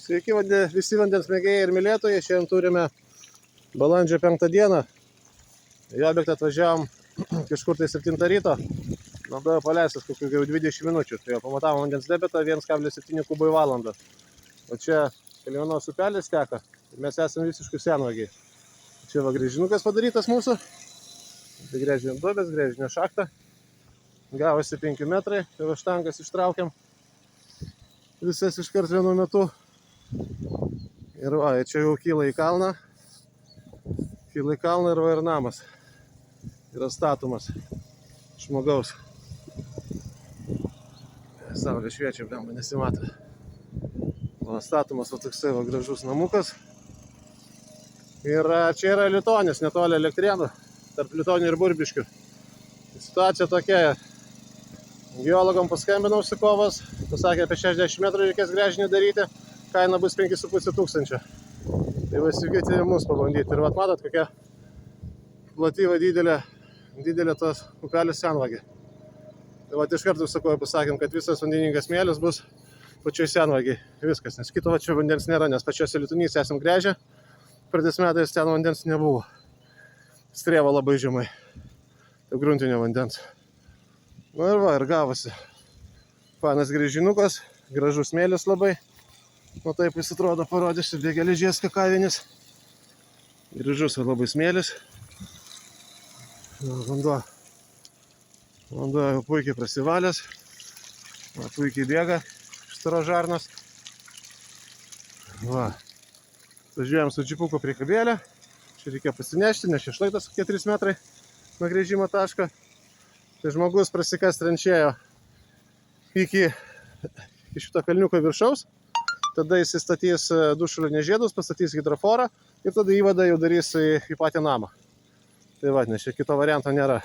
Sveiki visi vandens mėgėjai ir mylėtojai. Šiandien turime balandžio 5 dieną. Į objektą atvažiavom kažkur tai 7 ryto. Naudojo paleistas kokių jau 20 minučių. Tai jau pamatavom vandens debetą 1,7 kubų į valandą. O čia Kalionos upelis teka. Mes esame visiškai senvagiai. Čia va gręžinukas padarytas mūsų. Tai gręžinio duobės, gręžinio šachtą. Gavosi 5 metrai. Tai va štangas ištraukiam. Visas iškart vienu metu. Ir va, čia jau kyla į kalną. Kyla į kalną ir va ir namas. Yra statomas žmogaus. Saulė šviečia, blemba nesimato. Va, statomas va toksai va gražus namukas. Ir čia yra Litonis, netoli Elektrėnų, tarp Litonio ir Burbiškių. Situacija tokia. Geologam paskambinau užsakovas, pasakė apie 60 metrų reikės gręžinį daryti, kaina bus 5,5 tūkstančio. Tai va įsigyti mus pabandyti. Ir vat matot, kokia platyva didelė tos upelis senvagė. Tai vat iš karto užsakovai pasakėm, kad visas vandeningas smėlis bus pačioj senvagiai. Viskas, nes kito va čia vandens nėra, nes pačiose Litonys esam gręžę. Pradės metais ten vandens nebuvo. Strėva labai žemai. Tai gruntinio vandens. Nu ir va, ir gavosi. Fanas gręžinukas, gražus smėlis labai. Nu taip jis atrodo, parodysiu, be geležies kakavinis. Gražus ir labai smėlis. Vanduo jau puikiai prasivalęs. Va, puikiai bėga iš staro žarnos. Va. Važiuojam su džipuku prie kabelio. Čia reikia pasinešti, nes čia šlaitas kokie 3 metrai nuo gręžimo taško. Tai žmogus prasikas tranšėjo iki šito kalniuko viršaus. Tada jis įstatys dušulinės žiedus, pastatys hidroforą ir tada įvadą jau darys į patį namą. Tai va, nes čia kito varianto nėra.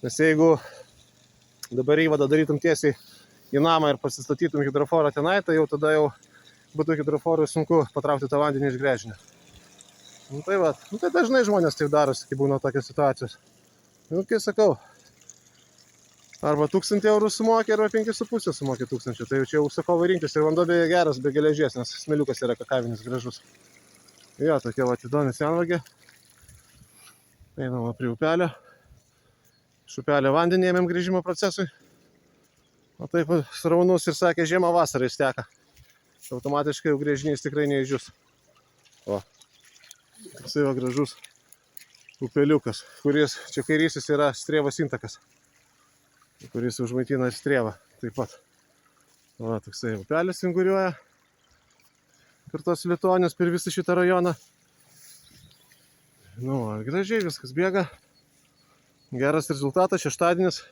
Nes jeigu dabar įvadą darytum tiesiai į namą ir pasistatytum hidroforą tenai, tai jau tada jau būtų hidroforui sunku patraukti tą vandenį iš gręžinio. Nu tai va, nu tai dažnai žmonės taip darosi, kai būna tokios situacijos. Nu, kai sakau, arba 1000 eurų sumokė, arba 5,5 sumokė 1000. Tai jau čia užsakovai rinktis ir vanduo beje geras, be geležies, nes smėliukas yra kakavinis gražus. Jo, tokia va įdomi senvagė. Einama prie upelio. Iš upelio vandenį ėmėm grįžimo procesui. O taip sraunus ir sakė, žiemą vasarą jis teka. Automatiškai jau gręžinys tikrai neišdžius. O, toksai va gražus upeliukas, kuris čia kairysis yra Strėvos intakas, kuris užmaitina ir Strėvą taip pat. Va, toksai upelis vinguriuoja per tos Litonius per visą šitą rajoną. Nu, gražiai viskas bėga. Geras rezultatas, šeštadienis.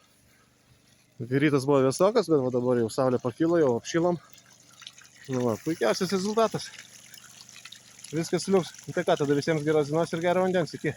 Rytas buvo vėsokas, bet va dabar jau saulė pakilo, jau apšilom. Nu, va, puikiausias rezultatas. Viskas liuks. Tai ką, tada visiems geros dienos ir gero vandens. Iki.